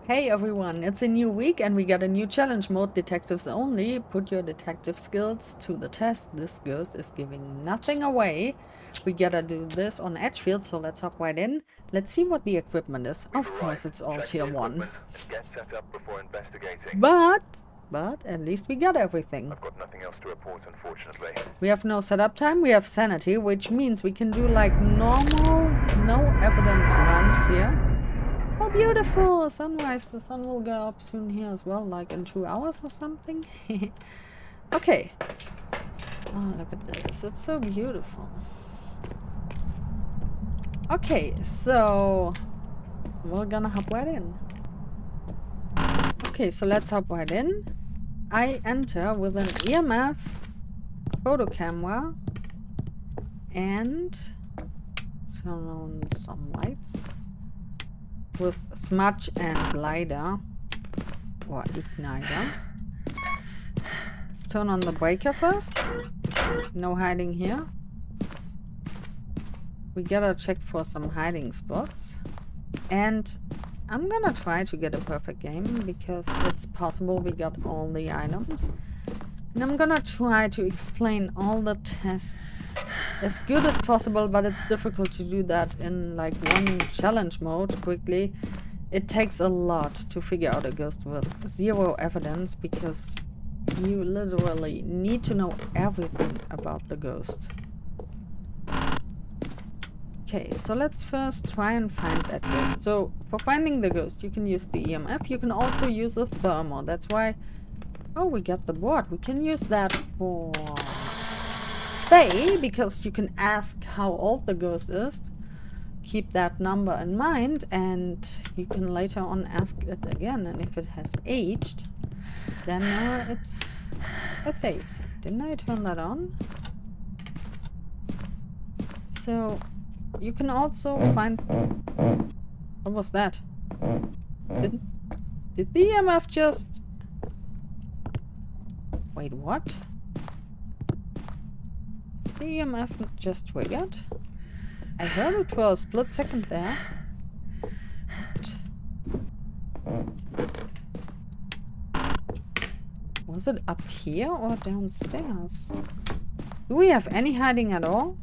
Hey everyone, it's a new week and we got a new challenge mode, detectives only. Put your detective skills to the test. This ghost is giving nothing away. We gotta do this on Edgefield, so let's hop right in. Let's see what the equipment is. Of course it's all tier 1. Get set up before investigating. But at least we got everything. I've got nothing else to report, unfortunately. We have no setup time, we have sanity, which means we can do like normal, no evidence runs here. Oh, beautiful! Sunrise. The sun will go up soon here as well, like in 2 hours or something. Okay. Oh, look at this. It's so beautiful. Okay, so we're gonna hop right in. Okay, so let's hop right in. I enter with an EMF photo camera and turn on some lights. With smudge and glider or igniter. Let's turn on the breaker first. No hiding here. We gotta check for some hiding spots. And I'm gonna try to get a perfect game because it's possible we got all the items. And I'm gonna try to explain all the tests as good as possible, but it's difficult to do that in like one challenge mode quickly. It takes a lot to figure out a ghost with 0 evidence because you literally need to know everything about the ghost. Okay, so let's first try and find that ghost. So for finding the ghost, you can use the EMF. You can also use a thermo. That's why... Oh, we got the board. We can use that for stay, because you can ask how old the ghost is. Keep that number in mind, and you can later on ask it again. And if it has aged, then it's a stay. Didn't I turn that on? So you can also find... What was that? Did the EMF just... Wait, what? Is the EMF just triggered? I heard it for a split second there. Was it up here or downstairs? Do we have any hiding at all?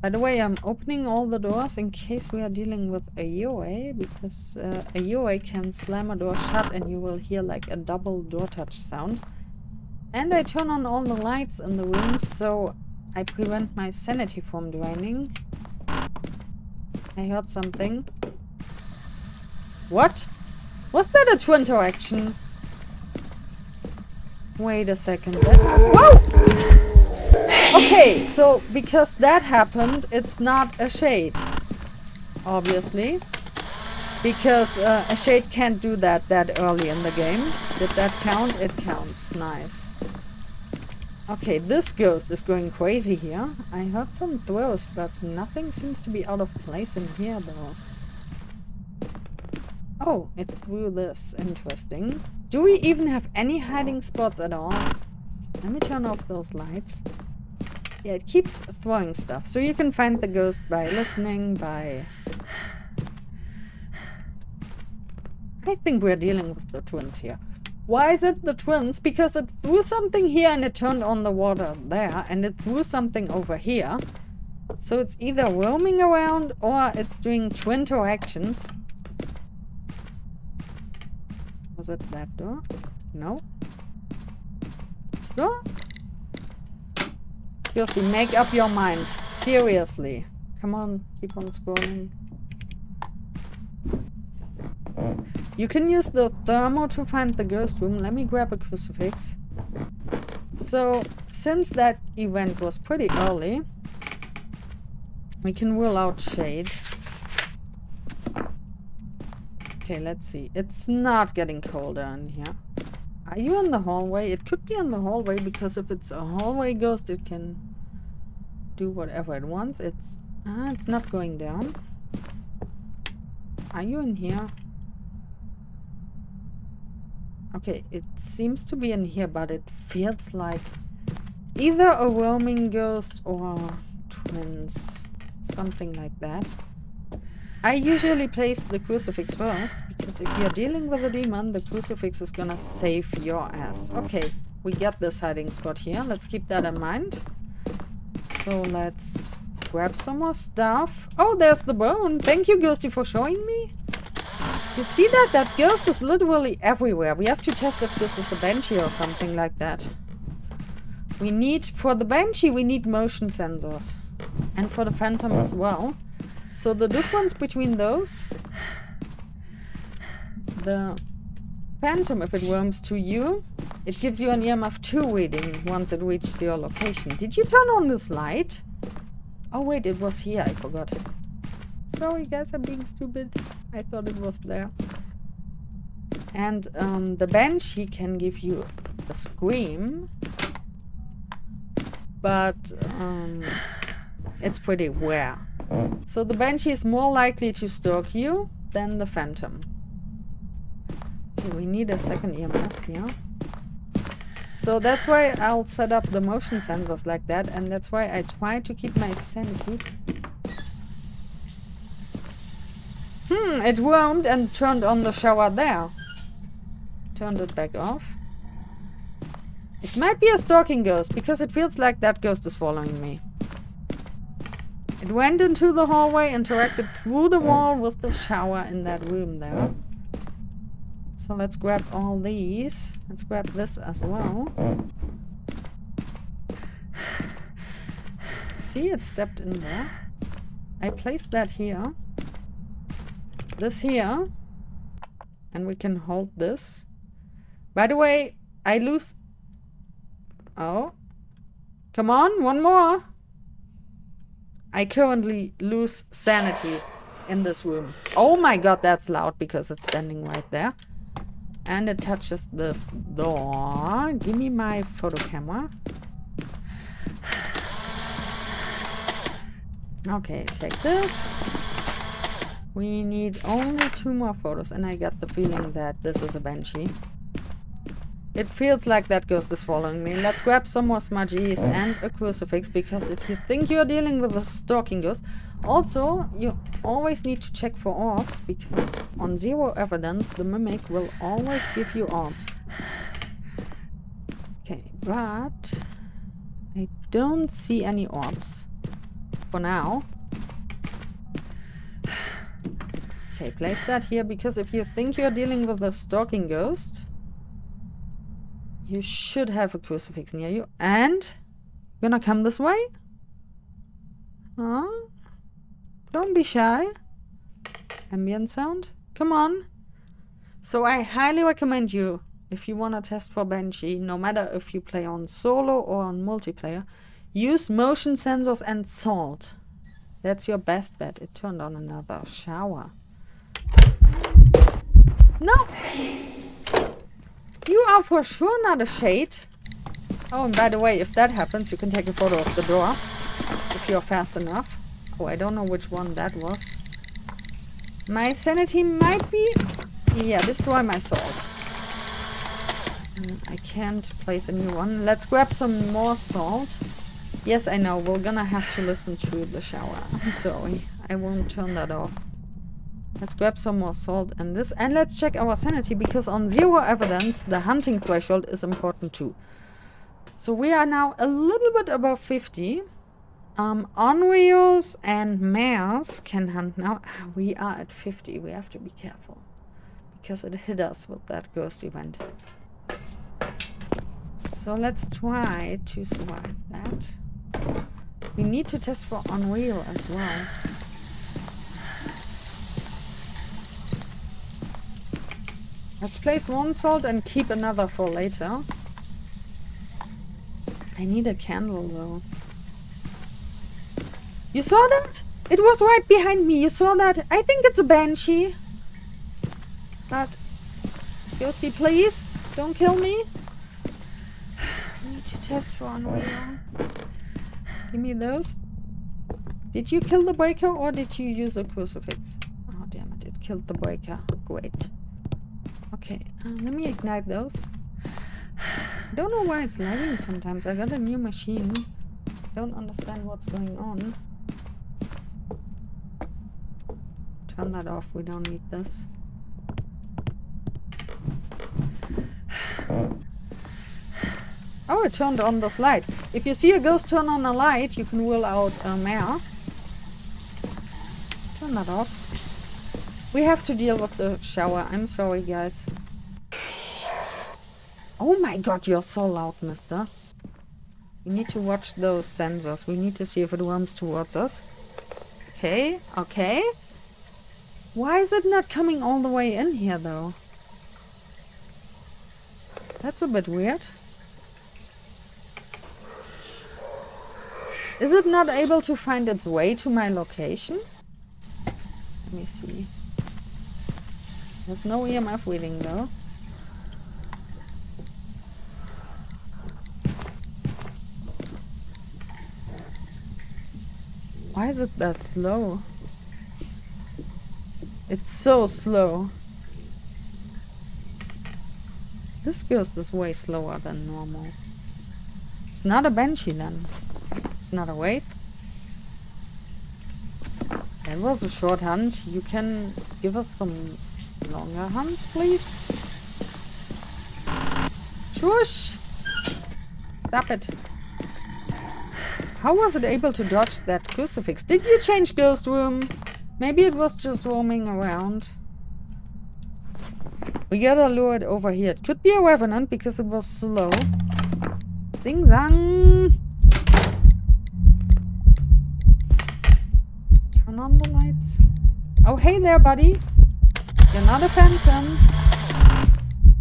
By the way, I'm opening all the doors in case we are dealing with a UA, because a UA can slam a door shut and you will hear like a double door touch sound. And I turn on all the lights in the rooms so I prevent my sanity from draining. I heard something. What? Was that a true interaction? Wait a second. Whoa! Okay, so because that happened, it's not a shade, obviously, because a shade can't do that early in the game. Did that count? It counts. Nice. Okay, this ghost is going crazy here. I heard some throws, but nothing seems to be out of place in here, though. Oh, it threw this. Interesting. Do we even have any hiding spots at all? Let me turn off those lights. Yeah, it keeps throwing stuff. So you can find the ghost by listening, by... I think we're dealing with the twins here. Why is it the twins? Because it threw something here and it turned on the water there. And it threw something over here. So it's either roaming around or it's doing twin interactions. Was it that door? No. This door? Seriously, make up your mind. Seriously. Come on, keep on scrolling. You can use the thermo to find the ghost room. Let me grab a crucifix. So, since that event was pretty early, we can rule out shade. Okay, let's see. It's not getting colder in here. Are you in the hallway? It could be in the hallway, because if it's a hallway ghost, it can do whatever it wants. It's not going down. Are you in here? Okay, it seems to be in here, but it feels like either a roaming ghost or twins. Something like that. I usually place the crucifix first, because if you're dealing with a demon, the crucifix is gonna save your ass. Okay, we get this hiding spot here. Let's keep that in mind. So let's grab some more stuff. Oh, there's the bone. Thank you, Ghosty, for showing me. You see that? That ghost is literally everywhere. We have to test if this is a banshee or something like that. We need, for the banshee, we need motion sensors. And for the phantom as well. So the difference between those, the phantom, if it roams to you, it gives you an EMF 2 reading once it reaches your location. Did you turn on this light? Oh wait, it was here, I forgot. Sorry guys, I'm being stupid. I thought it was there. And the banshee can give you a scream, but it's pretty rare. So the banshee is more likely to stalk you than the phantom. Okay, we need a second EMF here. So that's why I'll set up the motion sensors like that, and that's why I try to keep my sanity. It roamed and turned on the shower there. Turned it back off. It might be a stalking ghost, because it feels like that ghost is following me. It went into the hallway, interacted through the wall with the shower in that room there. So let's grab all these. Let's grab this as well. See, it stepped in there. I placed that here. This here. And we can hold this. By the way, I lose... Oh. Come on, one more. I currently lose sanity in this room. Oh my god, that's loud because it's standing right there. And it touches this door. Give me my photo camera. Okay, take this. We need only 2 more photos, and I get the feeling that this is a banshee. It feels like that ghost is following me. Let's grab some more smudgies and a crucifix, because if you think you're dealing with a stalking ghost, also you always need to check for orbs, because on 0 evidence the mimic will always give you orbs. Okay, but I don't see any orbs for now. Okay, place that here, because if you think you're dealing with a stalking ghost, you should have a crucifix near you. And you're gonna come this way? Huh? Don't be shy. Ambient sound? Come on. So I highly recommend you, if you wanna test for banshee, no matter if you play on solo or on multiplayer, use motion sensors and salt. That's your best bet. It turned on another shower. No! You are for sure not a shade. Oh, and by the way, if that happens, you can take a photo of the door. If you're fast enough. Oh, I don't know which one that was. My sanity might be... Yeah, destroy my salt. I can't place a new one. Let's grab some more salt. Yes, I know. We're gonna have to listen to the shower. I'm sorry. I won't turn that off. Let's grab some more salt and this. And let's check our sanity, because on 0 evidence, the hunting threshold is important too. So we are now a little bit above 50. Onryos and mares can hunt now. We are at 50. We have to be careful, because it hit us with that ghost event. So let's try to survive that. We need to test for Onryo as well. Let's place 1 salt and keep another for later. I need a candle though. You saw that? It was right behind me. You saw that? I think it's a banshee. But Ghosty, please don't kill me. I need to test for Onryo. Give me those. Did you kill the breaker or did you use a crucifix? Oh damn it, it killed the breaker. Great. Okay, let me ignite those. I don't know why it's lagging sometimes. I got a new machine. Don't understand what's going on. Turn that off. We don't need this. Oh, it turned on this light. If you see a ghost turn on a light, you can rule out a mare. Turn that off. We have to deal with the shower. I'm sorry, guys. Oh my god, you're so loud, mister. We need to watch those sensors. We need to see if it worms towards us. Okay, okay. Why is it not coming all the way in here, though? That's a bit weird. Is it not able to find its way to my location? Let me see. There's no EMF reading, though. Why is it that slow? It's so slow. This ghost is way slower than normal. It's not a banshee then. It's not a wraith. That was a short hunt. You can give us some longer hunts, please? Shush! Stop it. How was it able to dodge that crucifix? Did you change ghost room? Maybe it was just roaming around. We gotta lure it over here. It could be a revenant because it was slow. Ding zang! Turn on the lights. Oh, hey there, buddy. You're not a phantom.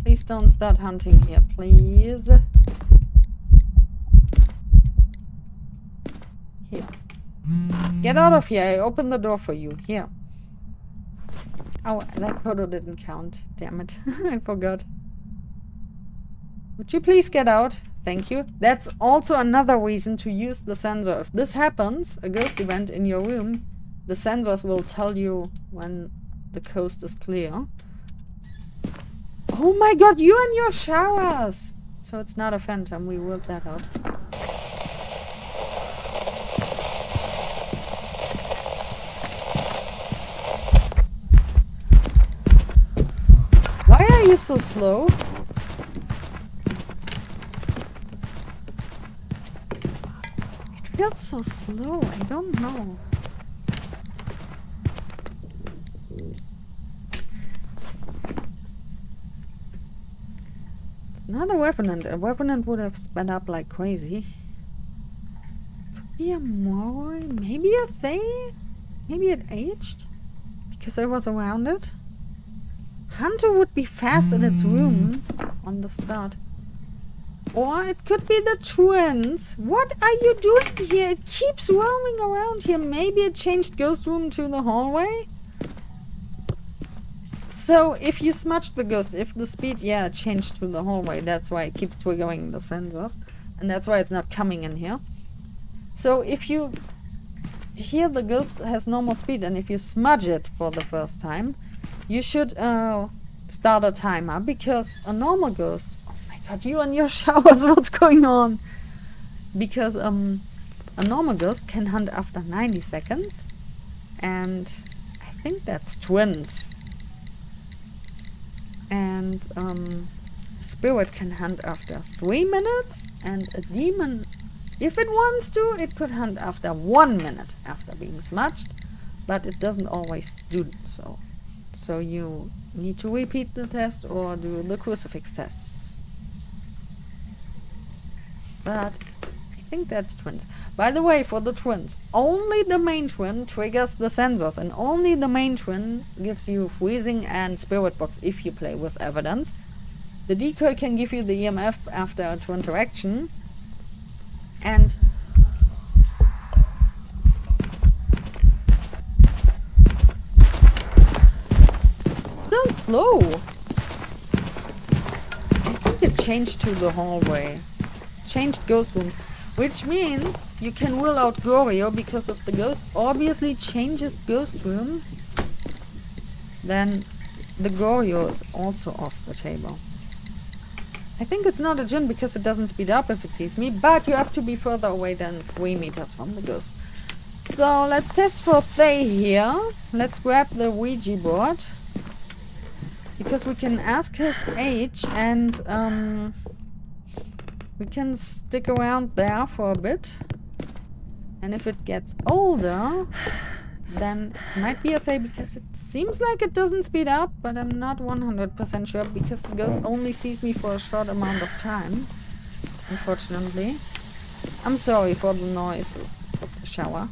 Please don't start hunting here, please. Here. Get out of here. I opened the door for you. Here. Oh, that photo didn't count. Damn it. I forgot. Would you please get out? Thank you. That's also another reason to use the sensor. If this happens, a ghost event in your room, the sensors will tell you when the coast is clear. Oh my god, you and your showers! So it's not a phantom. We ruled that out. Why are you so slow? It feels so slow. I don't know. It's not a revenant. A revenant would have sped up like crazy. Could be a Moroi. Maybe a Thay? Maybe it aged? Because I was around it? Hunter would be fast in its room on the start. Or it could be the twins. What are you doing here? It keeps roaming around here. Maybe it changed ghost room to the hallway? So if you smudged the ghost, if the speed, yeah, it changed to the hallway. That's why it keeps triggering the sensors. And that's why it's not coming in here. So if you hear the ghost has normal speed and if you smudge it for the first time, you should start a timer, because a normal ghost... Oh my god, you and your showers, what's going on? Because a normal ghost can hunt after 90 seconds. And I think that's twins. And spirit can hunt after 3 minutes. And a demon, if it wants to, it could hunt after 1 minute after being smudged. But it doesn't always do so. So you need to repeat the test or do the crucifix test. But I think that's twins. By the way, for the twins, only the main twin triggers the sensors, and only the main twin gives you freezing and spirit box if you play with evidence. The decoy can give you the EMF after a twin interaction, and slow. I think it changed to the hallway. Changed ghost room. Which means you can rule out Gorio, because if the ghost obviously changes ghost room, then the Gorio is also off the table. I think it's not a djinn because it doesn't speed up if it sees me, but you have to be further away than 3 meters from the ghost. So let's test for Thay here. Let's grab the Ouija board. Because we can ask his age and we can stick around there for a bit. And if it gets older, then it might be a Thay because it seems like it doesn't speed up, but I'm not 100% sure because the ghost only sees me for a short amount of time. Unfortunately. I'm sorry for the noises of the shower.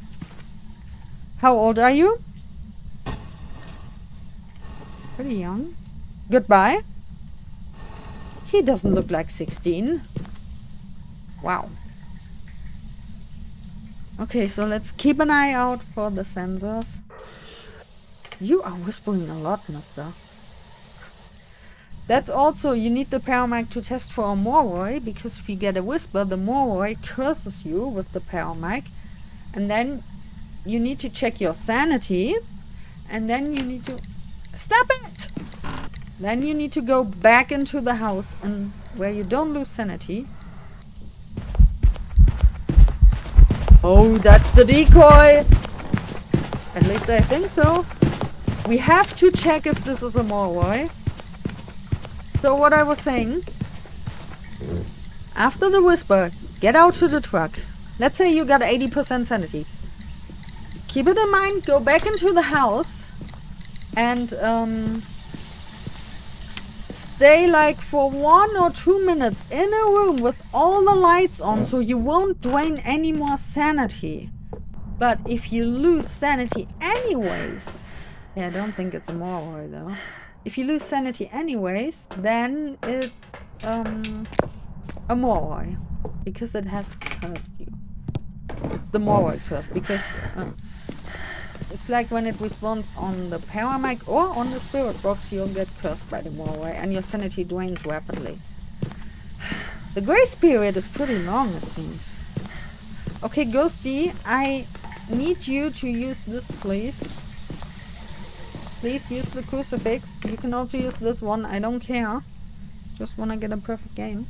How old are you? Pretty young. Goodbye. He doesn't look like 16. Wow. Okay, so let's keep an eye out for the sensors. You are whispering a lot, mister. That's also, you need the Paramic to test for a Moroi, because if you get a whisper, the Moroi curses you with the Paramic. And then you need to check your sanity. And then you need to... Stop it! Then you need to go back into the house and where you don't lose sanity. Oh, that's the decoy! At least I think so. We have to check if this is a Moroi. So what I was saying, after the whisper, get out to the truck. Let's say you got 80% sanity. Keep it in mind, go back into the house and stay like for 1 or 2 minutes in a room with all the lights on so you won't drain any more sanity. But if you lose sanity anyways, yeah, I don't think it's a Moroi though. If you lose sanity anyways, then it's a Moroi. Because it has cursed you. It's the Moroi curse. Because it's like when it responds on the Paramic or on the spirit box, you'll get cursed by the Moroi and your sanity drains rapidly. The grace period is pretty long, it seems. Okay, Ghosty, I need you to use this, please. Please use the Crucifix. You can also use this one. I don't care. Just want to get a perfect game.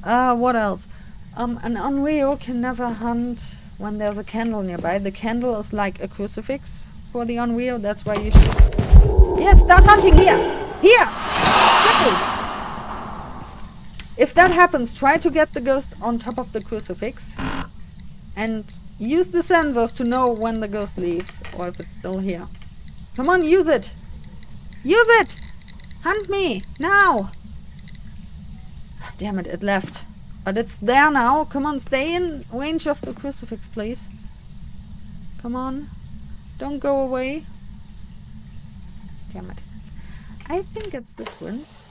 What else? An Unreal can never hunt when there's a candle nearby. The candle is like a crucifix for the Unreal. That's why you should... Yeah, start hunting here! Here! Stay! If that happens, try to get the ghost on top of the crucifix. And use the sensors to know when the ghost leaves. Or if it's still here. Come on, use it! Use it! Hunt me! Now! Damn it, it left. But it's there now. Come on, stay in range of the crucifix, please. Come on. Don't go away. Damn it. I think it's the twins.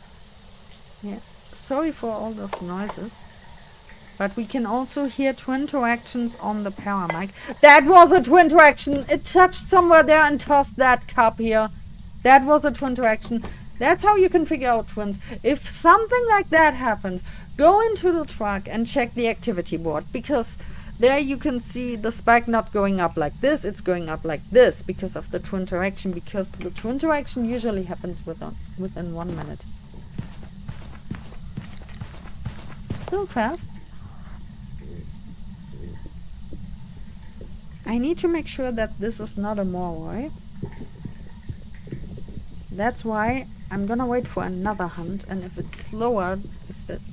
Yeah. Sorry for all those noises. But we can also hear twin interactions on the Paramic. That was a twin interaction! It touched somewhere there and tossed that cup here. That was a twin interaction. That's how you can figure out twins. If something like that happens, go into the truck and check the activity board. Because there you can see the spike not going up like this. It's going up like this because of the twin interaction. Because the twin interaction usually happens within 1 minute. Still fast. I need to make sure that this is not a Moroi. That's why I'm gonna wait for another hunt, and if it's slower,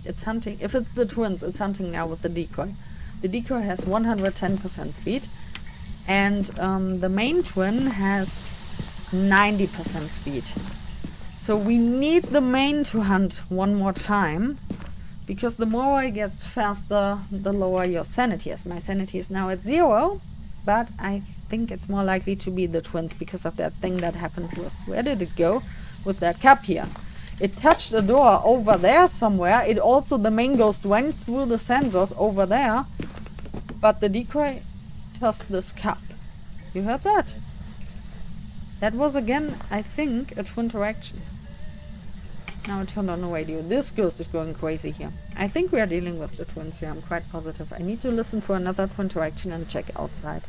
it's hunting. If it's the twins, it's hunting now with the decoy. The decoy has 110% speed, and the main twin has 90% speed. So we need the main to hunt one more time, because the Moroi gets faster the lower your sanity is. My sanity is now at 0. But I think it's more likely to be the twins because of that thing that happened with... Where did it go? With that cup here. It touched a door over there somewhere. It also, the main ghost went through the sensors over there. But the decoy tossed this cup. You heard that? That was again, I think, a twin interaction. Now I turned on the radio. This ghost is going crazy here. I think we are dealing with the twins here. I'm quite positive. I need to listen for another twin interaction and check outside.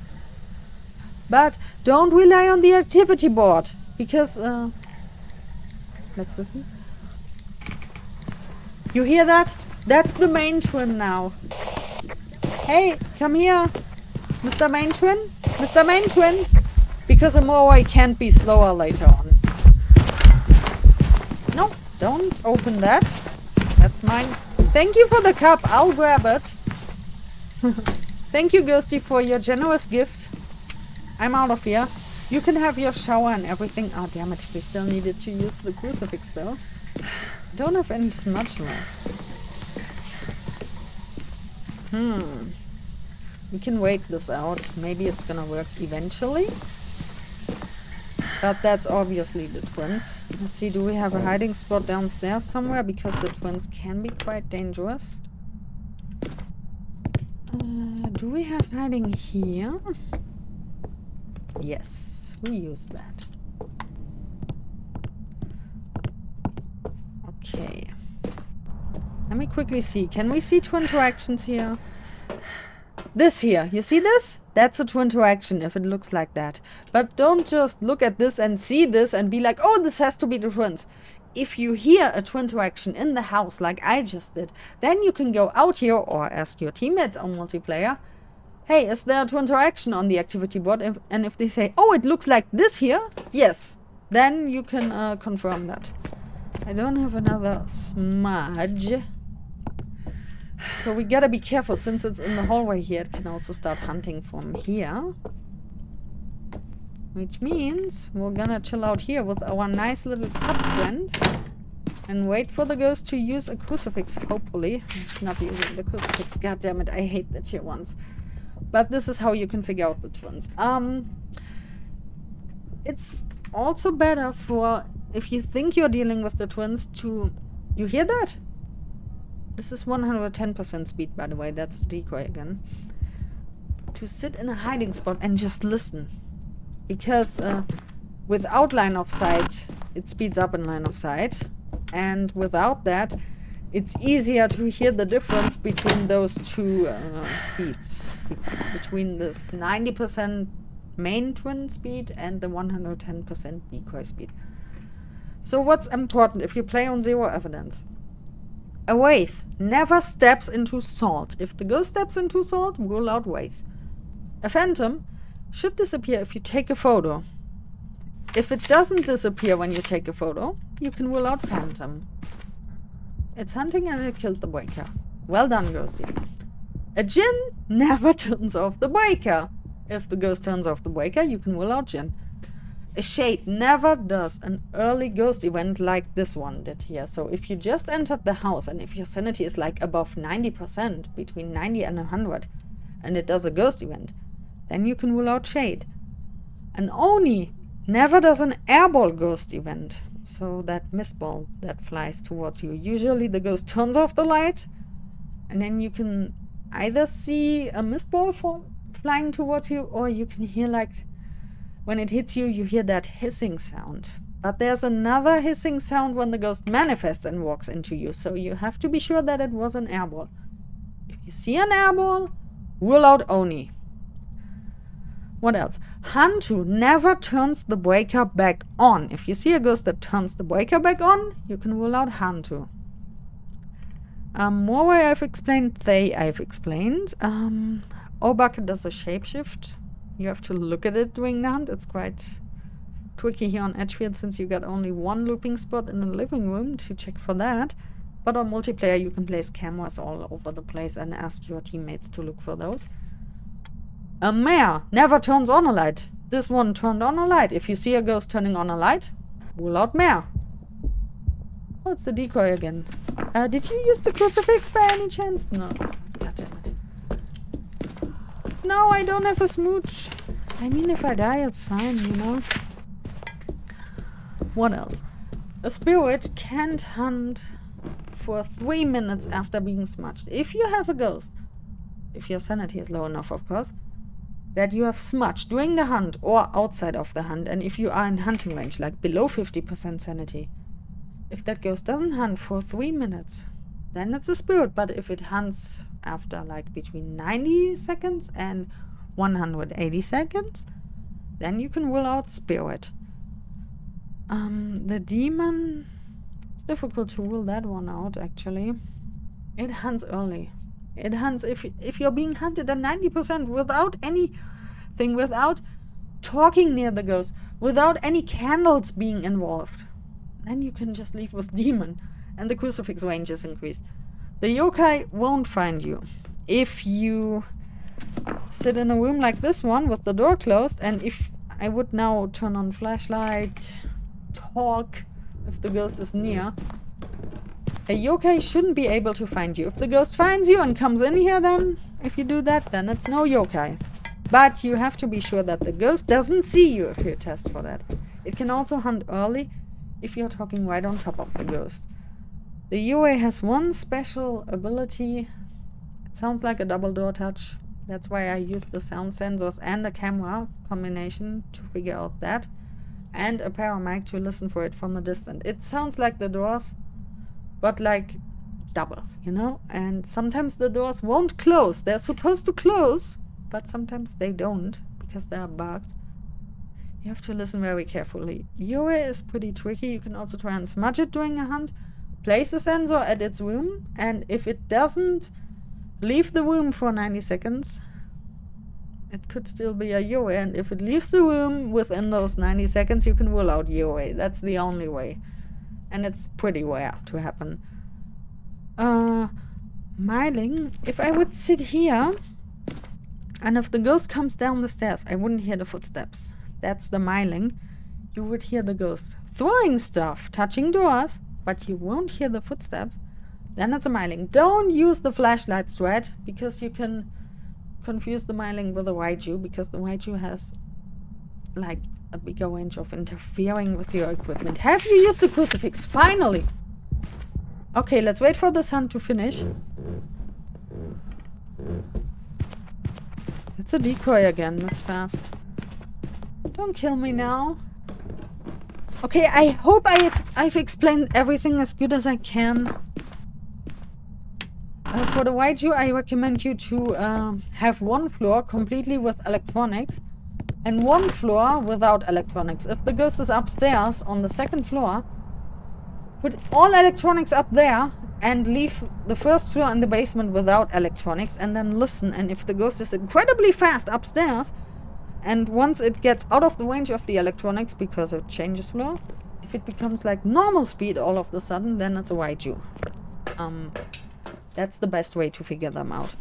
But don't rely on the activity board. Because, let's listen. You hear that? That's the main twin now. Hey, come here. Mr. Main Twin? Mr. Main Twin? Because a Morway can't be slower later on. No, don't open that. That's mine. Thank you for the cup. I'll grab it. Thank you, Ghosty, for your generous gift. I'm out of here. You can have your shower and everything. Oh, damn it. We still needed to use the crucifix, though. Don't have any smudge left. We can wait this out. Maybe it's gonna work eventually. But that's obviously the twins. Let's see, do we have a hiding spot downstairs somewhere? Because the twins can be quite dangerous. Do we have hiding here? Yes, we use that. Okay. Let me quickly see. Can we see twin interactions here? This here, you see this? That's a twin interaction if it looks like that. But don't just look at this and see this and be like, oh, this has to be the twins. If you hear a twin interaction in the house like I just did, then you can go out here or ask your teammates on multiplayer, hey, is there a twin interaction on the activity board? And if they say, oh, it looks like this here, yes, then you can confirm that. I don't have another smudge. So we gotta be careful, since it's in the hallway here, it can also start hunting from here. Which means we're gonna chill out here with our nice little cup friend and wait for the ghost to use a crucifix, hopefully. It's not using the crucifix, god damn it, I hate the tier ones. But this is how you can figure out the twins. It's also better for, if you think you're dealing with the twins, to... You hear that? This is 110% speed, by the way. That's the decoy again. To sit in a hiding spot and just listen. Because without line of sight, it speeds up in line of sight. And without that, it's easier to hear the difference between those two speeds. Between this 90% main twin speed and the 110% decoy speed. So what's important if you play on zero evidence? A wraith never steps into salt. If the ghost steps into salt, rule out wraith. A phantom should disappear if you take a photo. If it doesn't disappear when you take a photo, you can rule out phantom. It's hunting and it killed the breaker. Well done, ghosty. A djinn never turns off the breaker. If the ghost turns off the breaker, you can rule out djinn. A shade never does an early ghost event like this one did here. So if you just entered the house and if your sanity is like above 90%, between 90 and 100, and it does a ghost event, then you can rule out shade. An Oni never does an airball ghost event. So that mist ball that flies towards you. Usually the ghost turns off the light, and then you can either see a mist ball flying towards you, or you can hear, like, when it hits you, you hear that hissing sound. But there's another hissing sound when the ghost manifests and walks into you, so you have to be sure that it was an airball. If you see an airball, rule out Oni. What else? Hantu never turns the breaker back on. If you see a ghost that turns the breaker back on, you can rule out Hantu. Morway I've explained, Thay I've explained. Obucket does a shapeshift. You have to look at it doing that. It's quite tricky here on Edgefield since you got only one looping spot in the living room to check for that. But on multiplayer you can place cameras all over the place and ask your teammates to look for those. A mare never turns on a light. This one turned on a light. If you see a ghost turning on a light, rule out mare. Oh, it's the decoy again. Did you use the crucifix by any chance? No. God damn it. No, I don't have a smooch. I mean, if I die, it's fine, you know. What else? A spirit can't hunt for 3 minutes after being smudged. If you have a ghost, if your sanity is low enough, of course, that you have smudged during the hunt or outside of the hunt, and if you are in hunting range, like below 50% sanity, if that ghost doesn't hunt for 3 minutes, then it's a spirit. But if it hunts after like between 90 seconds and 180 seconds, then you can rule out spirit. The demon, it's difficult to rule that one out actually. It hunts early. It hunts if you're being hunted at 90% without anything, without talking near the ghost, without any candles being involved. Then you can just leave with demon, and the crucifix range is increased. The yokai won't find you. If you sit in a room like this one with the door closed, and if I would now turn on flashlight, talk, if the ghost is near, a yokai shouldn't be able to find you. If the ghost finds you and comes in here, then if you do that, then it's no yokai. But you have to be sure that the ghost doesn't see you if you test for that. It can also hunt early if you're talking right on top of the ghost. The UA has one special ability. It sounds like a double door touch. That's why I use the sound sensors and a camera combination to figure out that. And a paramic to listen for it from a distance. It sounds like the doors, but like double, you know? And sometimes the doors won't close. They're supposed to close, but sometimes they don't because they are bugged. You have to listen very carefully. UA is pretty tricky. You can also try and smudge it during a hunt. Place the sensor at its room, and if it doesn't leave the room for 90 seconds, it could still be a UA, and if it leaves the room within those 90 seconds, you can rule out UA. That's the only way. And it's pretty rare to happen. Miling, if I would sit here, and if the ghost comes down the stairs, I wouldn't hear the footsteps. That's the miling. You would hear the ghost throwing stuff, touching doors, but you won't hear the footsteps. Then it's a miling. Don't use the flashlight thread, because you can confuse the miling with a Ouija, because the Ouija has like a bigger range of interfering with your equipment. Have you used the crucifix? Finally! Okay, let's wait for the sun to finish. It's a decoy again. That's fast. Don't kill me now. Okay, I hope I've explained everything as good as I can. For the Ouija, I recommend you to have one floor completely with electronics and one floor without electronics. If the ghost is upstairs on the second floor, put all electronics up there and leave the first floor in the basement without electronics, and then listen. And if the ghost is incredibly fast upstairs, and once it gets out of the range of the electronics because it changes floor, if it becomes like normal speed all of a sudden, then it's a Ouija. That's the best way to figure them out.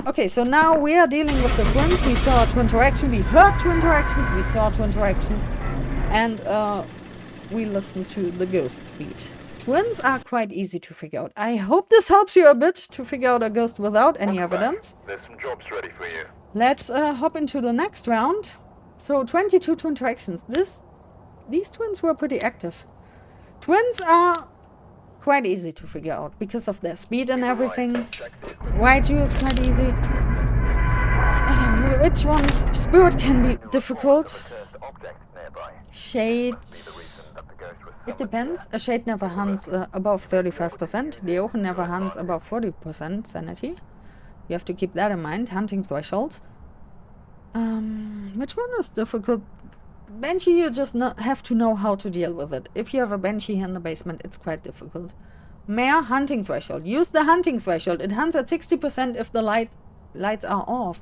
Okay, so now we are dealing with the twins. We saw two interactions, we heard two interactions, we saw two interactions, and we listened to the ghost speed. Twins are quite easy to figure out. I hope this helps you a bit to figure out a ghost without any evidence. There's some jobs ready for you. Let's hop into the next round. So 22 twin interactions. These twins were pretty active. Twins are quite easy to figure out because of their speed and everything. Ouija is quite easy. Which ones? Spirit can be difficult. Shades. It depends. A shade never hunts above 35%. The ocean never hunts above 40% sanity. You have to keep that in mind. Hunting thresholds. Which one is difficult? Banshee, you just have to know how to deal with it. If you have a Banshee in the basement, it's quite difficult. Mare, hunting threshold. Use the hunting threshold. It hunts at 60% if the lights are off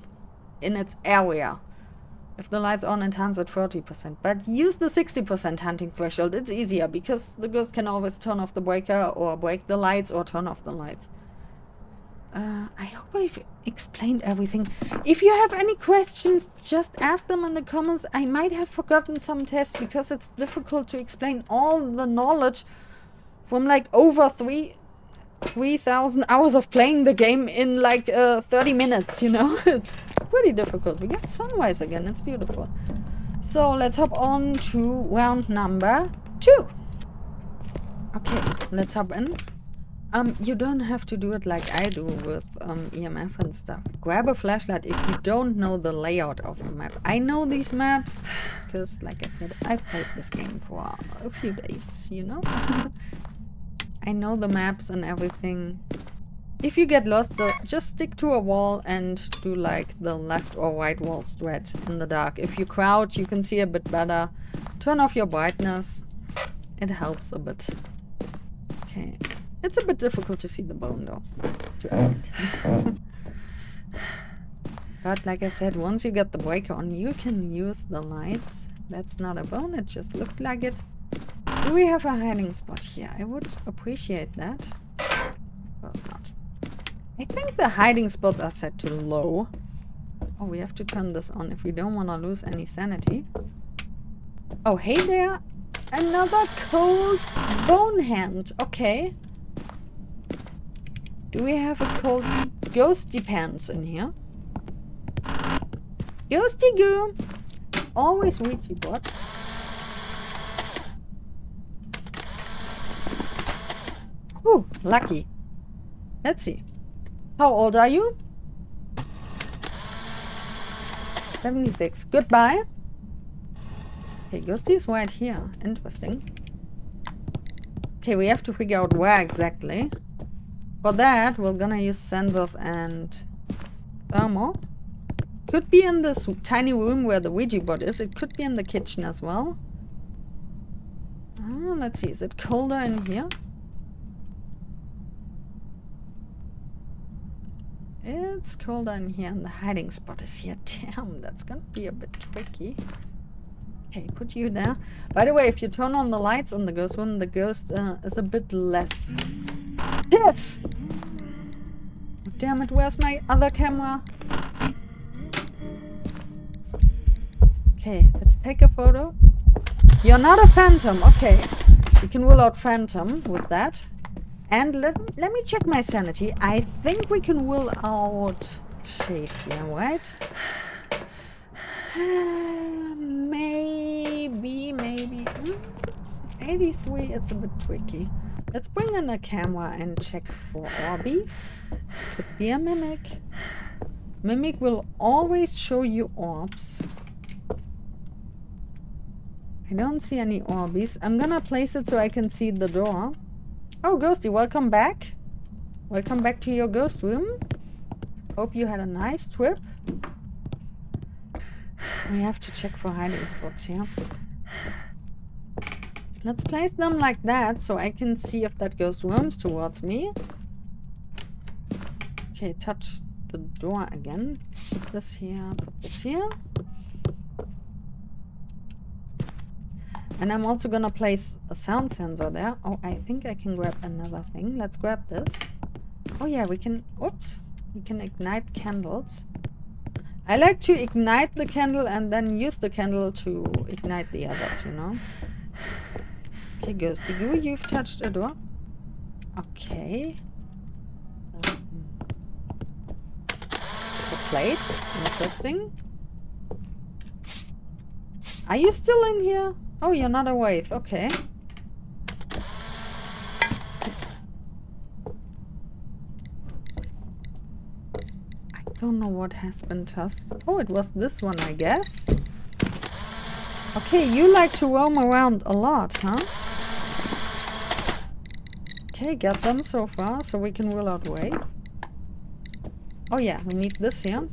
in its area. If the lights on, it hunts at 40%. But use the 60% hunting threshold. It's easier because the ghost can always turn off the breaker or break the lights or turn off the lights. I hope I've explained everything. If you have any questions, just ask them in the comments. I might have forgotten some tests because it's difficult to explain all the knowledge from like over 3,000 hours of playing the game in like 30 minutes, you know? It's pretty difficult. We get sunrise again. It's beautiful. So let's hop on to round number 2. Okay, let's hop in. You don't have to do it like I do with EMF and stuff. Grab a flashlight if you don't know the layout of the map. I know these maps because, like I said, I've played this game for a few days, you know? I know the maps and everything. If you get lost, just stick to a wall and do like the left or right wall stretch in the dark. If you crouch, you can see a bit better. Turn off your brightness. It helps a bit. Okay. It's a bit difficult to see the bone, though. To edit. But like I said, once you get the breaker on, you can use the lights. That's not a bone, it just looked like it. Do we have a hiding spot here? I would appreciate that. Of course not. I think the hiding spots are set to low. Oh, we have to turn this on if we don't want to lose any sanity. Oh, hey there. Another cold bone hand. Okay. Do we have a cold ghosty pants in here? Ghosty goo. It's always Ouija board. Ooh, lucky. Let's see. How old are you? 76. Goodbye. Okay, Ghosty is right here. Interesting. Okay, we have to figure out where exactly. For that, we're gonna use sensors and thermo. Could be in this tiny room where the Ouija board is. It could be in the kitchen as well. Let's see. Is it colder in here? It's colder in here, and the hiding spot is here. Damn, that's gonna be a bit tricky. Okay, put you there. By the way, if you turn on the lights in the ghost room, the ghost is a bit less stiff. Damn it, where's my other camera? Okay, let's take a photo. You're not a phantom. Okay, we can rule out phantom with that. And let me check my sanity. I think we can rule out shade here, right? Maybe. 83, it's a bit tricky. Let's bring in a camera and check for orbies. Could be a mimic. Mimic will always show you orbs. I don't see any orbies. I'm gonna place it so I can see the door. Oh, Ghosty, welcome back. Welcome back to your ghost room. Hope you had a nice trip. We have to check for hiding spots here. Let's place them like that so I can see if that ghost roams towards me. Okay, touch the door again. Put this here, put this here. And I'm also gonna place a sound sensor there. Oh, I think I can grab another thing. Let's grab this. Oh yeah, we can, oops, we can ignite candles. I like to ignite the candle and then use the candle to ignite the others, you know. Okay, Ghosty Goo, you've touched a door. Okay. The plate, interesting. Are you still in here? Oh, you're not a wave. Okay. I don't know what has been tossed. Oh, it was this one, I guess. Okay, you like to roam around a lot, huh? Okay, get them so far, so we can rule out wave. Oh yeah, we need this here.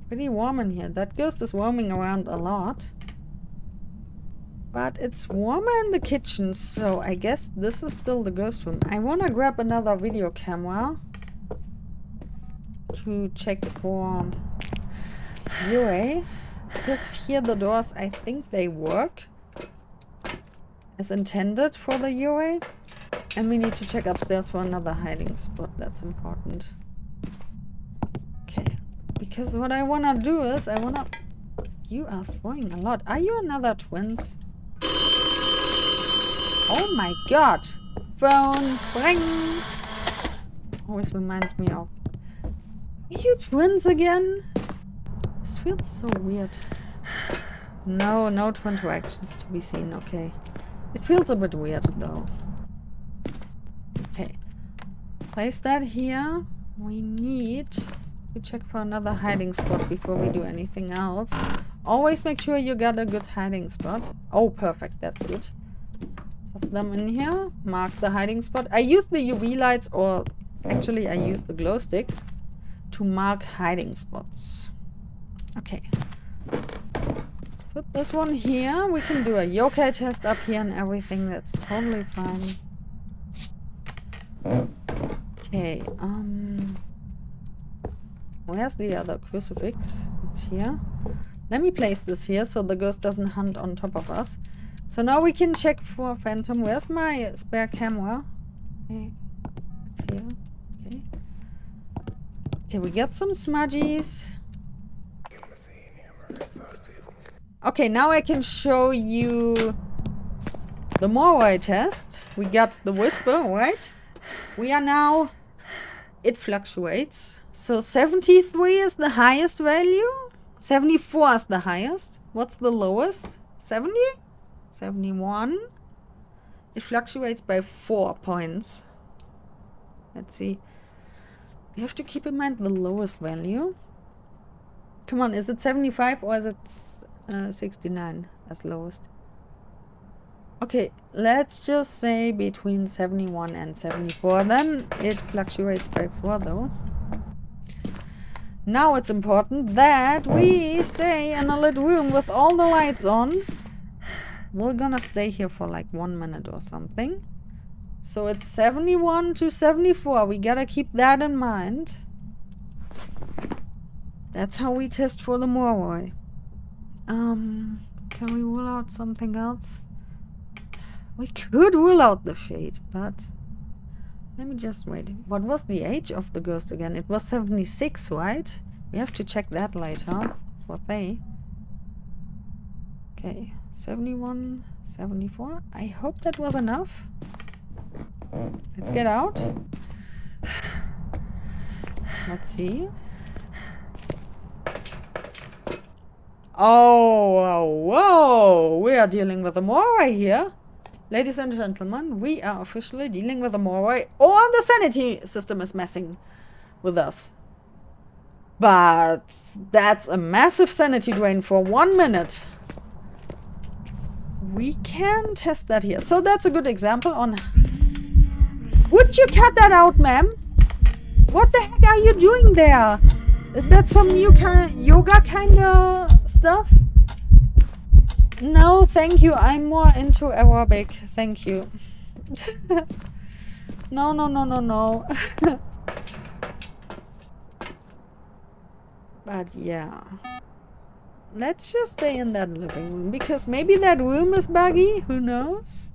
Pretty warm in here. That ghost is roaming around a lot. But it's warmer in the kitchen, so I guess this is still the ghost room. I want to grab another video camera to check for UA. Just here the doors, I think they work as intended for the UA. And we need to check upstairs for another hiding spot. That's important. Okay. Because what I want to do is, I want to... You are throwing a lot. Are you another twins? Oh my god. Phone. Bring. Always reminds me of... Are you twins again? This feels so weird. No, no twin interactions to be seen. Okay. It feels a bit weird though. Okay. Place that here. We need to check for another hiding spot before we do anything else. Always make sure you got a good hiding spot. Oh, perfect. That's good. Toss them in here. Mark the hiding spot. I use the UV lights, or actually I use the glow sticks to mark hiding spots. Okay. Let's put this one here. We can do a yokai test up here and everything. That's totally fine. Okay, Okay, where's the other crucifix? It's here. Let me place this here so the ghost doesn't hunt on top of us. So now we can check for phantom. Where's my spare camera? Okay, it's here. Okay. Okay, we got some smudgies. Okay, now I can show you the Moroi test. We got the whisper, right? We are now... It fluctuates. So 73 is the highest value. 74 is the highest. What's the lowest? 70? 71? It fluctuates by 4 points. Let's see. You have to keep in mind the lowest value. Come on, is it 75 or is it 69 as lowest? Okay, let's just say between 71 and 74. Then it fluctuates by 4 though. Now it's important that we stay in a lit room with all the lights on. We're gonna stay here for like 1 minute or something. So it's 71 to 74. We gotta keep that in mind. That's how we test for the Moroi. Can we rule out something else? We could rule out the shade, but... Let me just wait. What was the age of the ghost again? It was 76, right? We have to check that later for they. Okay, 71, 74. I hope that was enough. Let's get out. Let's see. Oh, whoa! We are dealing with a Moroi here. Ladies and gentlemen, we are officially dealing with a Moroi, or the sanity system is messing with us. But that's a massive sanity drain for 1 minute. We can test that here. So that's a good example on... Would you cut that out, ma'am? What the heck are you doing there? Is that some new yoga kind of stuff? No, thank you. I'm more into aerobic. Thank you. No. But yeah. Let's just stay in that living room. Because maybe that room is buggy. Who knows?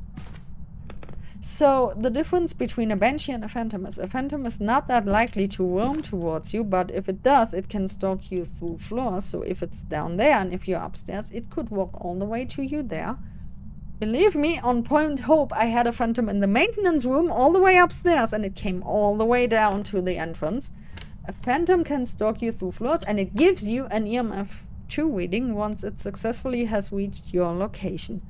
So, the difference between a banshee and a phantom is not that likely to roam towards you, but if it does, it can stalk you through floors. So if it's down there and if you're upstairs, it could walk all the way to you there. Believe me, on Point Hope, I had a phantom in the maintenance room all the way upstairs and it came all the way down to the entrance. A phantom can stalk you through floors and it gives you an EMF 2 reading once it successfully has reached your location.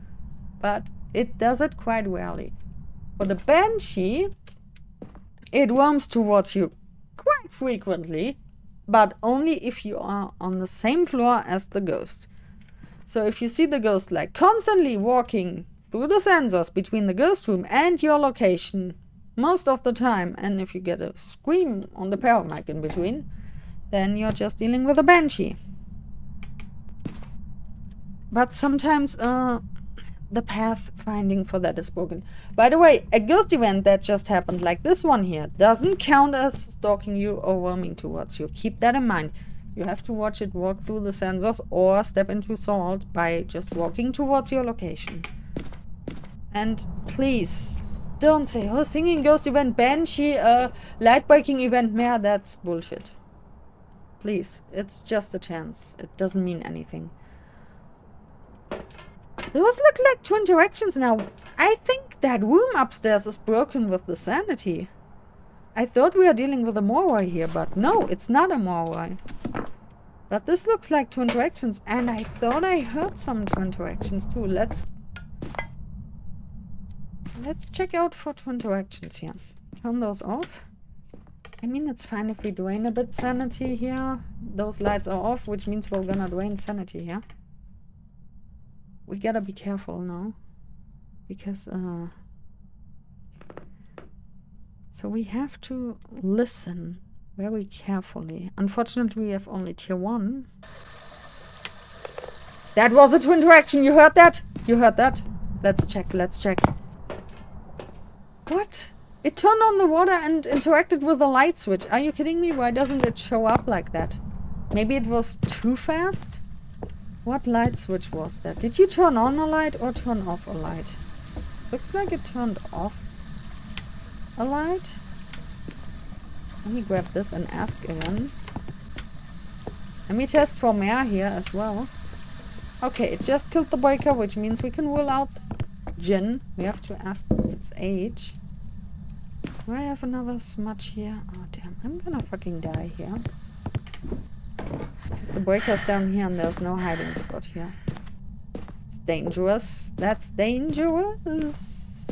But it does it quite rarely. For the banshee, it roams towards you quite frequently, but only if you are on the same floor as the ghost. So if you see the ghost like constantly walking through the sensors between the ghost room and your location most of the time, and if you get a scream on the paramic in between, then you're just dealing with a banshee. But sometimes the path finding for that is broken. By the way, a ghost event that just happened, like this one here, doesn't count as stalking you or roaming towards you. Keep that in mind. You have to watch it walk through the sensors or step into salt by just walking towards your location. And please, don't say, oh, singing ghost event, banshee, light breaking event, mare, that's bullshit. Please, it's just a chance. It doesn't mean anything. Those look like twin directions now. I think that room upstairs is broken with the sanity. I thought we were dealing with a Moroi here, but no, it's not a Moroi. But this looks like twin directions, and I thought I heard some twin directions too. Let's check out for twin directions here. Turn those off. I mean, it's fine if we drain a bit sanity here. Those lights are off, which means we're gonna drain sanity here. We gotta be careful now, because so we have to listen very carefully. Unfortunately, we have only tier 1. That was a twin direction. You heard that? You heard that? Let's check. Let's check. What? It turned on the water and interacted with the light switch. Are you kidding me? Why doesn't it show up like that? Maybe it was too fast? What light switch was that? Did you turn on a light or turn off a light? Looks like it turned off a light. Let me grab this and ask again. Let me test for Mare here as well. Okay, it just killed the breaker, which means we can rule out Jinn. We have to ask its age. Do I have another smudge here? Oh damn, I'm gonna fucking die here. Because the breaker's down here and there's no hiding spot here. It's dangerous. That's dangerous.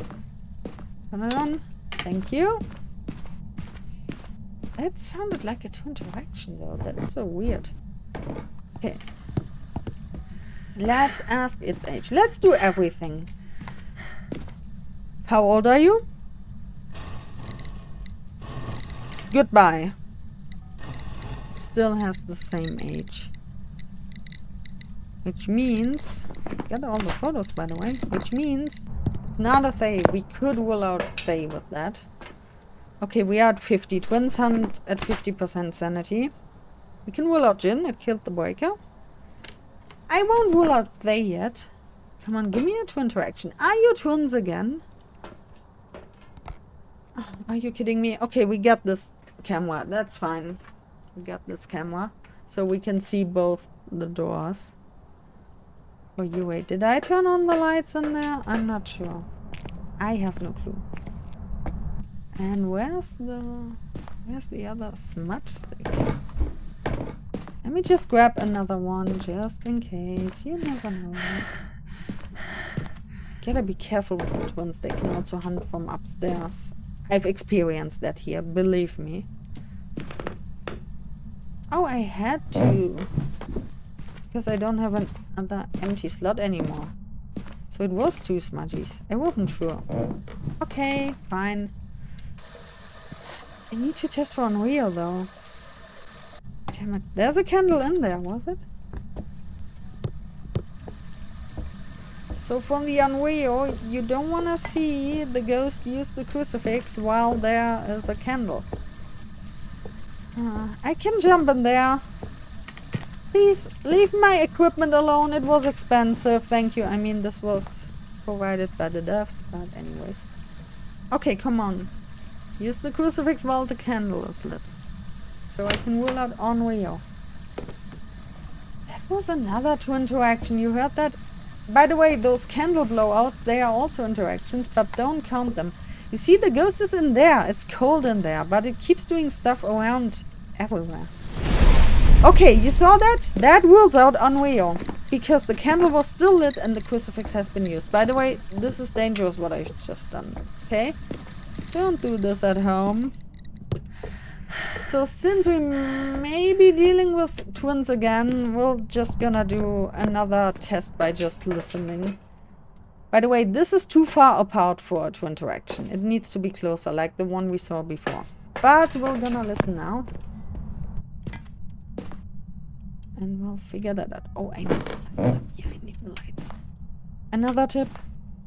Turn it on. Thank you. That sounded like a two interaction though. That's so weird. Okay. Let's ask its age. Let's do everything. How old are you? Goodbye. It still has the same age. Which means... Get all the photos, by the way. Which means it's not a Thay. We could rule out Thay with that. Okay, we are at 50. Twins hunt at 50% sanity. We can rule out Jinn. It killed the breaker. I won't rule out Thay yet. Come on, give me a twin interaction. Are you twins again? Oh, are you kidding me? Okay, we got this camera. That's fine. We got this camera. So we can see both the doors. Oh, you wait. Did I turn on the lights in there? I'm not sure. I have no clue. And where's the other smudge stick? Let me just grab another one just in case. You never know. Gotta be careful with the twins. They can also hunt from upstairs. I've experienced that here, believe me. Oh, I had to. Because I don't have another empty slot anymore. So it was 2 smudgies. I wasn't sure. Okay, fine. I need to test for Unreal though. Damn it. There's a candle in there, was it? So from the Unreal, you don't want to see the ghost use the crucifix while there is a candle. I can jump in there. Please leave my equipment alone. It was expensive. Thank you. I mean, this was provided by the devs, but anyways. Okay, come on. Use the crucifix while the candle is lit. So I can rule out Unreal. That was another 2 interaction. You heard that? By the way, those candle blowouts, they are also interactions, but don't count them. You see, the ghost is in there. It's cold in there, but it keeps doing stuff around everywhere. Okay, you saw that? That rules out Unreal. Because the candle was still lit and the crucifix has been used. By the way, this is dangerous what I've just done. Okay? Don't do this at home. So since we may be dealing with twins again, we're just gonna do another test by just listening. By the way, this is too far apart for a twin interaction. It needs to be closer, like the one we saw before. But we're gonna listen now. And we'll figure that out. Oh, I need the lights. Yeah, I need the lights. Another tip.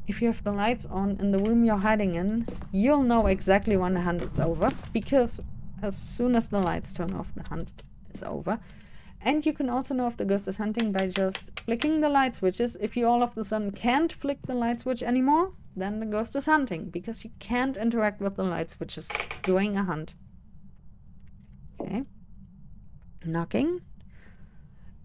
If you have the lights on in the room you're hiding in, you'll know exactly when the hunt is over. Because as soon as the lights turn off, the hunt is over. And you can also know if the ghost is hunting by just flicking the light switches. If you all of a sudden can't flick the light switch anymore, then the ghost is hunting. Because you can't interact with the light switches during a hunt. Okay. Knocking.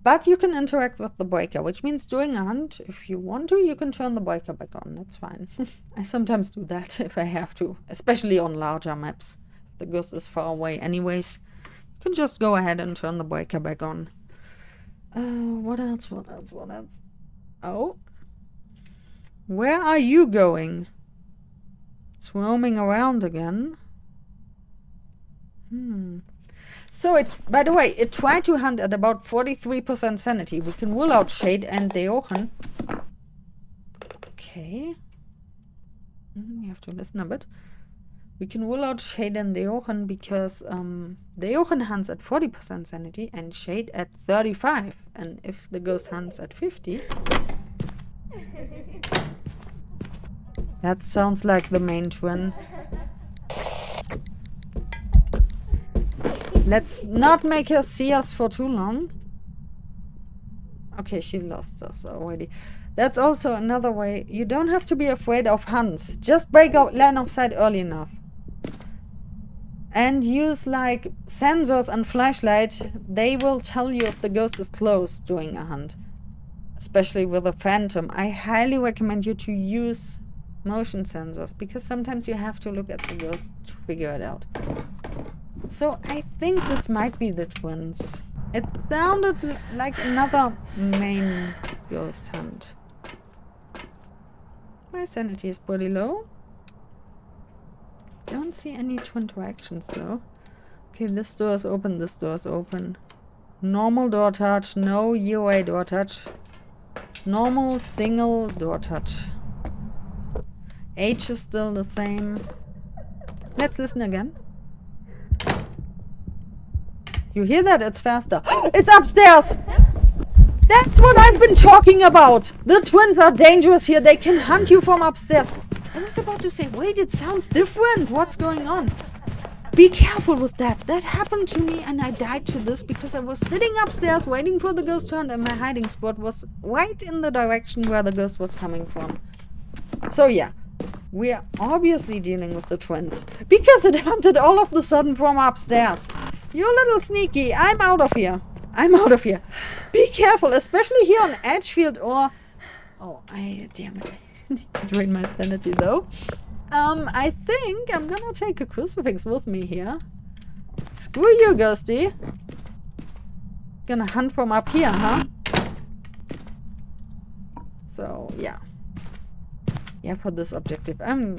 But you can interact with the breaker, which means during a hunt, if you want to, you can turn the breaker back on. That's fine. I sometimes do that if I have to, especially on larger maps. If the ghost is far away anyways, you can just go ahead and turn the breaker back on. What else? Oh. Where are you going? It's roaming around again. So it, by the way, it tried to hunt at about 43% sanity. We can rule out Shade and Deochen. Okay. We have to listen a bit. We can rule out Shade and Deochen because Deochen hunts at 40% sanity and Shade at 35%. And if the ghost hunts at 50... That sounds like the main twin. Let's not make her see us for too long. Okay, she lost us already. That's also another way. You don't have to be afraid of hunts. Just break out line of sight early enough. And use like sensors and flashlight. They will tell you if the ghost is close during a hunt. Especially with a phantom. I highly recommend you to use motion sensors, because sometimes you have to look at the ghost to figure it out. So I think this might be the twins. It sounded like another main ghost hunt. My sanity is pretty low. Don't see any twin interactions though. Okay, this door is open, this door is open. Normal door touch, no UA door touch. Normal single door touch. H is still the same. Let's listen again. You hear that? It's faster. It's upstairs! That's what I've been talking about! The twins are dangerous here. They can hunt you from upstairs. I was about to say, wait, it sounds different. What's going on? Be careful with that. That happened to me and I died to this because I was sitting upstairs waiting for the ghost to hunt and my hiding spot was right in the direction where the ghost was coming from. So yeah. We are obviously dealing with the twins. Because it hunted all of the sudden from upstairs. You little sneaky. I'm out of here. I'm out of here. Be careful, especially here on Edgefield or... Oh, damn it. I need to drain my sanity though. I think I'm gonna take a crucifix with me here. Screw you, ghosty. Gonna hunt from up here, huh? So, yeah. Yeah, for this objective, I'm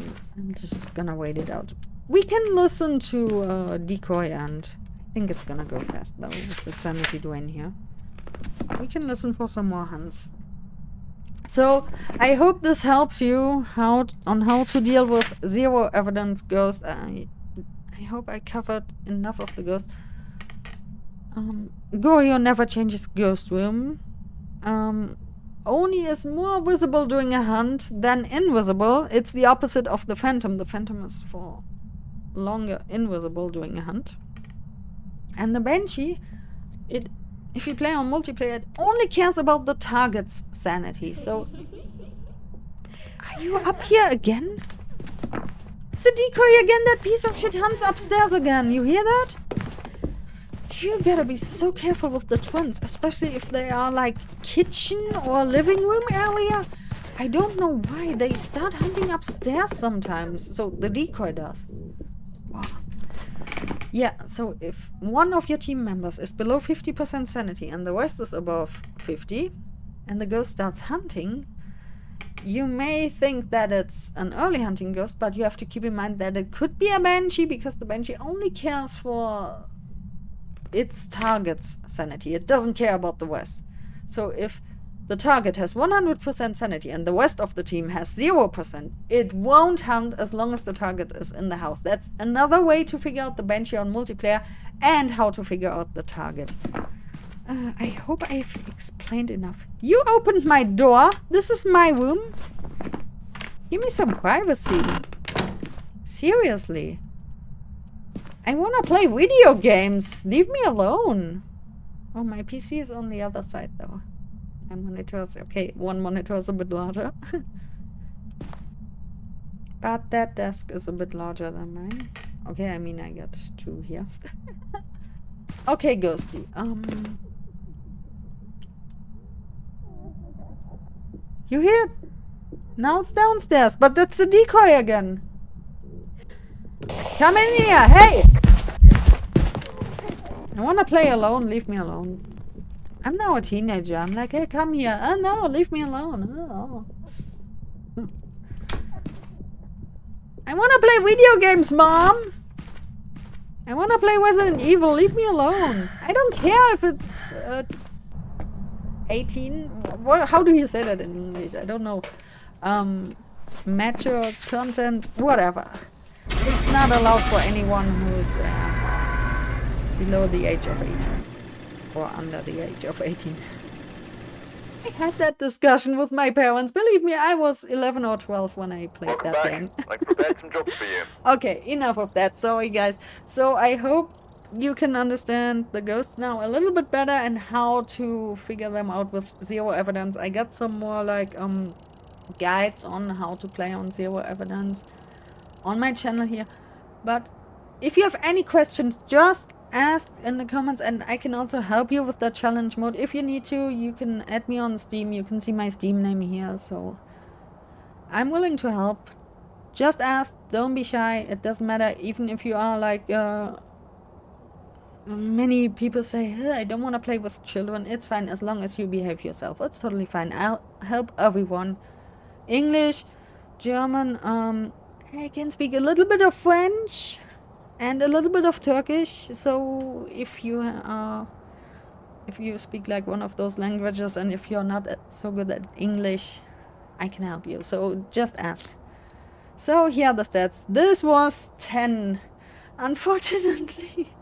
just gonna wait it out. We can listen to decoy, and I think it's gonna go fast though with the Sanity Drain here. We can listen for some more hunts. So I hope this helps you on how to deal with zero evidence ghost. I hope I covered enough of the ghost. Gorio never changes ghost room. Oni is more visible during a hunt than invisible. It's the opposite of the Phantom. The Phantom is for longer invisible during a hunt. And the Banshee, if you play on multiplayer, it only cares about the target's sanity. So, are you up here again? It's a decoy again. That piece of shit hunts upstairs again. You hear that? You gotta be so careful with the twins, especially if they are like kitchen or living room area. I don't know why they start hunting upstairs sometimes. So the decoy does. Wow. Yeah, so if one of your team members is below 50% sanity and the rest is above 50 and the ghost starts hunting, you may think that it's an early hunting ghost, but you have to keep in mind that it could be a Banshee because the Banshee only cares for its target's sanity. It doesn't care about the rest. So if the target has 100% sanity and the rest of the team has 0%, it won't hunt as long as the target is in the house. That's another way to figure out the Banshee on multiplayer and how to figure out the target. I hope I've explained enough. You opened my door. This is my room. Give me some privacy. Seriously. I wanna play video games. Leave me alone. Oh, my PC is on the other side though. My monitor is... Okay, one monitor is a bit larger. But that desk is a bit larger than mine. Okay, I mean I got two here. Okay, Ghosty. You hear it? Now it's downstairs, but that's the decoy again. Come in here, hey! I wanna play alone, leave me alone. I'm now a teenager, I'm like, hey, come here. Oh no, leave me alone. Oh. I wanna play video games, Mom! I wanna play Resident Evil, leave me alone. I don't care if it's 18. How do you say that in English? I don't know. Mature content, whatever. It's not allowed for anyone who's below the age of 18 or under the age of 18. I had that discussion with my parents. Believe me, I was 11 or 12 when I played that game. I prepared some jobs for you. Okay, enough of that. Sorry, guys. So I hope you can understand the ghosts now a little bit better and how to figure them out with zero evidence. I got some more like guides on how to play on zero evidence on my channel here. But if you have any questions, just ask in the comments, and I can also help you with the challenge mode. If you need to, you can add me on Steam. You can see my Steam name here, so I'm willing to help. Just ask, don't be shy. It doesn't matter, even if you are like many people say, I don't want to play with children. It's fine as long as you behave yourself. It's totally fine. I'll help everyone. English, German, I can speak a little bit of French and a little bit of Turkish. So if you speak like one of those languages, and if you're not so good at English, I can help you. So just ask. So here are the stats. This was 10. Unfortunately,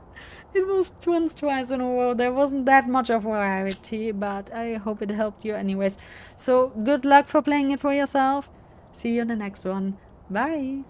it was twins twice in a row. There wasn't that much of variety, but I hope it helped you anyways. So good luck for playing it for yourself. See you in the next one. Bye.